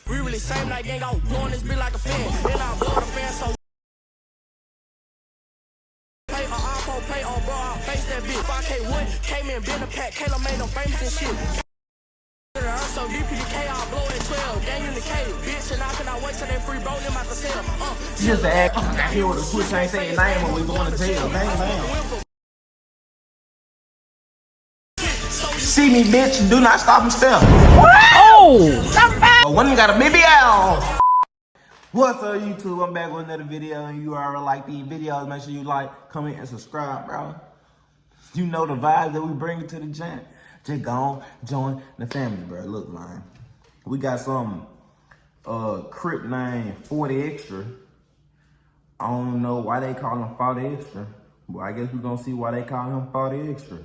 We really same night gang, I was blowing this bitch like a fan. Then I blow the fan, so pay or I pay on bro, I'll face that bitch. 5K Wood came in, been a pack, Kayla made them famous and shit. So DPDK, I'll blow at 12. Gang in the K, bitch, and I cannot wait till they free bro them out the cell. Just to act, I hear with the switch, ain't saying your name when we going to jail. Bang. See me, bitch, do not stop and step. Oh! One got a BBL. What's up, YouTube? I'm back with another video, and you already like these videos. Make sure you like, comment, and subscribe, bro. You know the vibes that we bring to the gym. Just go on, join the family, bro. Look, man, we got some Crip named 40 Extra. I don't know why they call him 40 Extra, but I guess we're gonna see why they call him 40 Extra.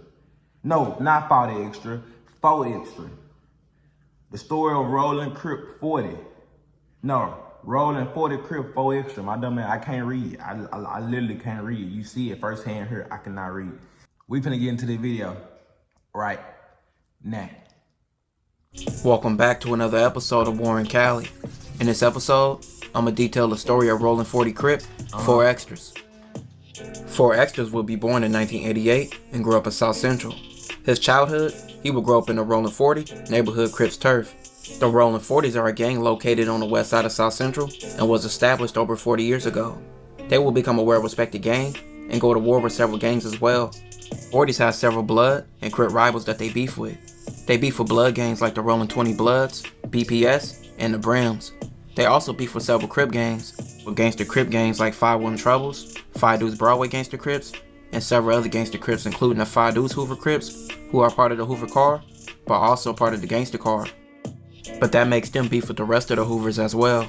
No, not 40 Extra, 40 Extra. The story of Rollin, Crip 40. No, Rollin 40, Crip 4 Extra. My dumb man, I can't read. I literally can't read. You see it firsthand here. I cannot read. We finna get into the video right now. Welcome back to another episode of Warren Cali. In this episode, I'm gonna detail the story of Rollin 40 Crip, 4 Extras. 4 Extras would be born in 1988 and grew up in South Central. His childhood, he would grow up in the Rollin 40 neighborhood Crips turf. The Rollin 40s are a gang located on the west side of South Central and was established over 40 years ago. They will become a well-respected gang and go to war with several gangs as well. 40s have several blood and Crip rivals that they beef with. They beef with blood gangs like the Rollin 20 Bloods, BPS, and the Brims. They also beef with several Crip gangs, with gangster Crip gangs like 5-1 Troubles, 5 Dudes Broadway Gangster Crips, and several other gangster Crips including the 5 Dudes Hoover Crips, who are part of the Hoover Car, but also part of the Gangster Car. But that makes them beef with the rest of the Hoovers as well.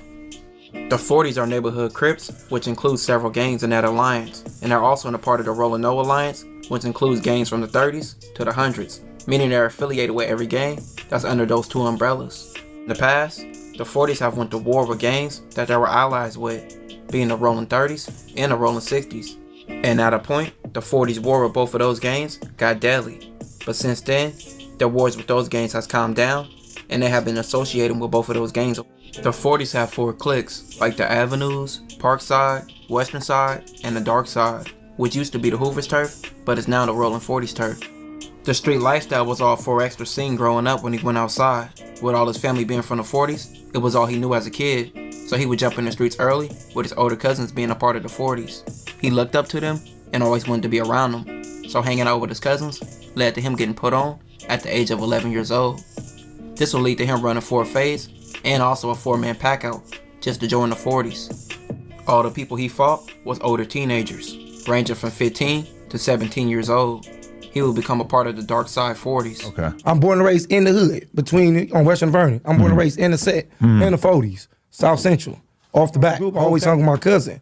The 40s are neighborhood Crips, which includes several gangs in that alliance, and are also in a part of the Rollin No Alliance, which includes gangs from the 30s to the 100s, meaning they're affiliated with every gang that's under those two umbrellas. In the past, the 40s have went to war with gangs that they were allies with, being the Rollin 30s and the Rollin 60s. And at a point, the 40s war with both of those gangs got deadly. But since then, their wars with those gangs has calmed down, and they have been associated with both of those gangs. The 40s have 4 cliques, like the Avenues, Parkside, Western Side, and the Dark Side, which used to be the Hoover's turf, but is now the Rollin 40's turf. The street lifestyle was all 4 Extra seen growing up when he went outside. With all his family being from the 40s, it was all he knew as a kid, so he would jump in the streets early, with his older cousins being a part of the 40s. He looked up to them, and always wanted to be around them, so hanging out with his cousins led to him getting put on at the age of 11 years old. This will lead to him running 4 feuds, and also a 4-man pack out, just to join the 40s. All the people he fought was older teenagers, ranging from 15 to 17 years old. He will become a part of the Dark Side 40s. Okay. I'm born and raised in the hood, on Western Vernon. I'm born and raised in the set, in the 40s, South Central, off the back. I always hung with my cousin.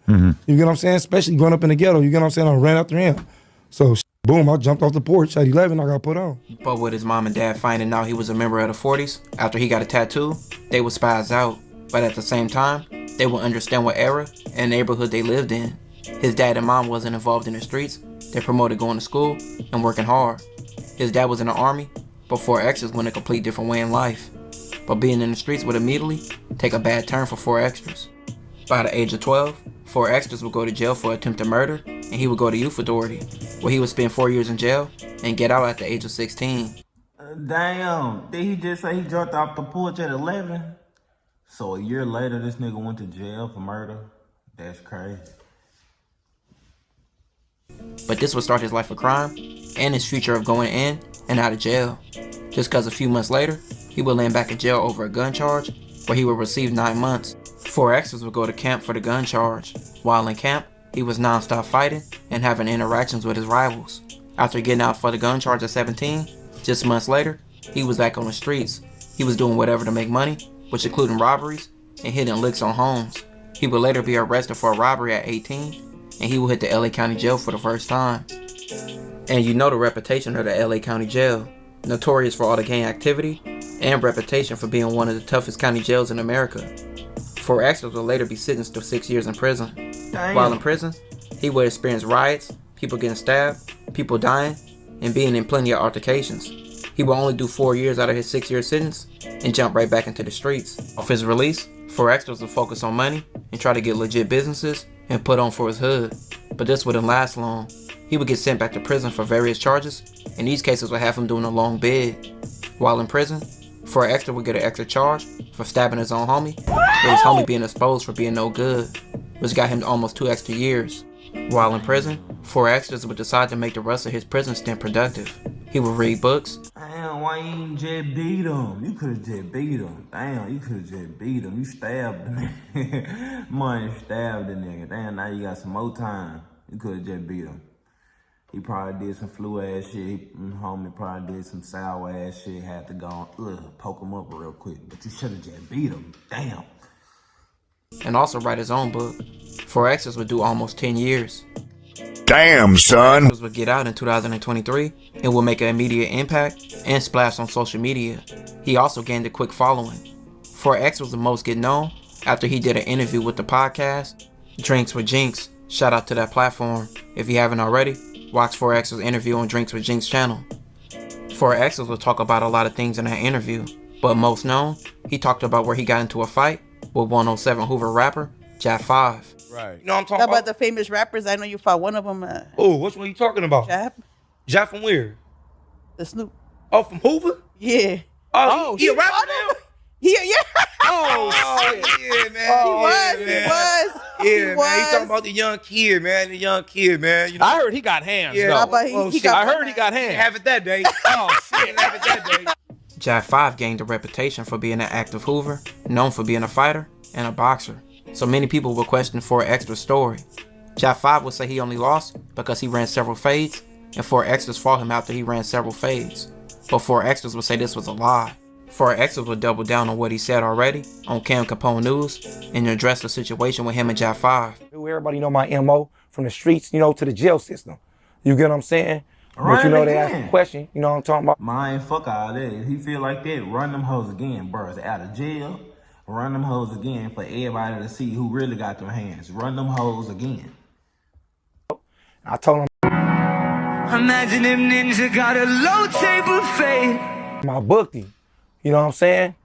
You get what I'm saying? Especially growing up in the ghetto, you get what I'm saying? I ran after him. So, boom, I jumped off the porch at 11, I got put on. But with his mom and dad finding out he was a member of the 40s, after he got a tattoo, they would spaz out. But at the same time, they would understand what era and neighborhood they lived in. His dad and mom wasn't involved in the streets. They promoted going to school and working hard. His dad was in the army, but 4 Extras went a complete different way in life. But being in the streets would immediately take a bad turn for 4 Extras. By the age of 12, 4 Extras would go to jail for attempted murder, and he would go to youth authority, where he would spend 4 years in jail and get out at the age of 16. Damn, did he just say he jumped off the porch at 11? So a year later, this nigga went to jail for murder? That's crazy. But this would start his life of crime and his future of going in and out of jail. Just cause a few months later, he would land back in jail over a gun charge where he would receive 9 months. 4 Extras would go to camp for the gun charge. While in camp, he was non-stop fighting and having interactions with his rivals. After getting out for the gun charge at 17, just months later, he was back on the streets. He was doing whatever to make money, which included robberies and hitting licks on homes. He would later be arrested for a robbery at 18, and he would hit the LA County Jail for the first time. And you know the reputation of the LA County Jail, notorious for all the gang activity and reputation for being one of the toughest county jails in America. 4 Extras will later be sentenced to 6 years in prison. Damn. While in prison, he would experience riots, people getting stabbed, people dying, and being in plenty of altercations. He will only do 4 years out of his 6-year sentence and jump right back into the streets. Off his release, 4Extras will focus on money and try to get legit businesses and put on for his hood. But this wouldn't last long. He would get sent back to prison for various charges, and these cases would have him doing a long bid. While in prison, 4Extra would get an extra charge for stabbing his own homie, with his homie being exposed for being no good, which got him almost 2 extra years. While in prison, 4Extras would decide to make the rest of his prison stint productive. He would read books. Damn, why you ain't just beat him? You could've just beat him. Damn, you could've just beat him. You stabbed the nigga. Man, stabbed the nigga. Damn, now you got some more time. You could've just beat him. He probably did some flu ass shit. Homie probably did some sour ass shit. Had to go poke him up real quick. But you should've just beat him. Damn. And also write his own book. 4Extras would do almost 10 years. Damn, son. 4Extras would get out in 2023 and will make an immediate impact and splash on social media. He also gained a quick following. 4X was the most get known after he did an interview with the podcast Drinks with Jinx. Shout out to that platform. If you haven't already, watch 4X's interview on Drinks with Jinx channel. 4X's will talk about a lot of things in that interview, but most known, he talked about where he got into a fight with 107 Hoover rapper Jack 5. Right. You know what I'm talking How about? about the famous rappers? I know you fought one of them. Oh, which one you talking about? Jap, Jack from where? the Snoop. Oh, from Hoover? Yeah. Oh, he a rapper fought now? him? Yeah. Oh, yeah, man. He was. Yeah, He man. He talking was. about the young kid, man. You know? I heard he got hands, Yeah. though. But he shit. got I heard he got Didn't hands. have it that day. Oh, shit. Didn't have it that day. Jack 5 gained a reputation for being an active Hoover, known for being a fighter and a boxer. So many people will question 4Extra's story. Jack 5 would say he only lost because he ran several fades, and 4Extras fought him after he ran several fades. But 4Extras would say this was a lie. 4Extras would double down on what he said already on Cam Capone News and address the situation with him and Jack 5. Everybody know my MO from the streets, you know, to the jail system. You get what I'm saying? But you know, they ask the question, you know what I'm talking about? Man, fuck all that. If he feel like that, run them hoes again, bro. It's out of jail. Run them hoes again for everybody to see who really got them hands. Run them hoes again. I told him Imagine if Ninja got a low table fade. I booked him. You know what I'm saying?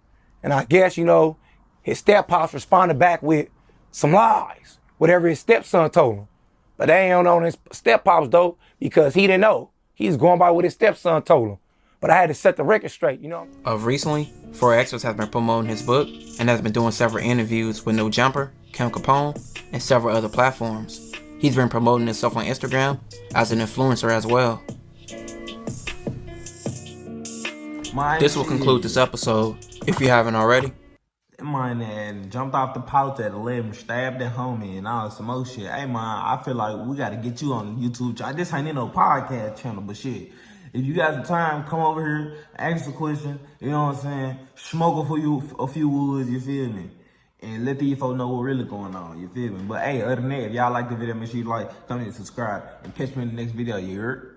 And I guess, you know, his step-pops responded back with some lies, whatever his stepson told him. But they ain't on his step-pops, though, because he didn't know. He's going by what his stepson told him. But I had to set the record straight, you know? Of recently, 4Extras has been promoting his book and has been doing several interviews with No Jumper, Cam Capone, and several other platforms. He's been promoting himself on Instagram as an influencer as well. This will conclude this episode. If you haven't already, Man, and jumped off the pouch at 11, stabbed that homie and all some more shit. Hey, man, I feel like we got to get you on the YouTube channel. This ain't no podcast channel, but shit. If you got the time, come over here, ask a question, you know what I'm saying? Smoke a few woods, you feel me? And let these folks know what really going on, you feel me? But hey, other than that, if y'all like the video, make sure you like, comment, and subscribe, and catch me in the next video, you heard?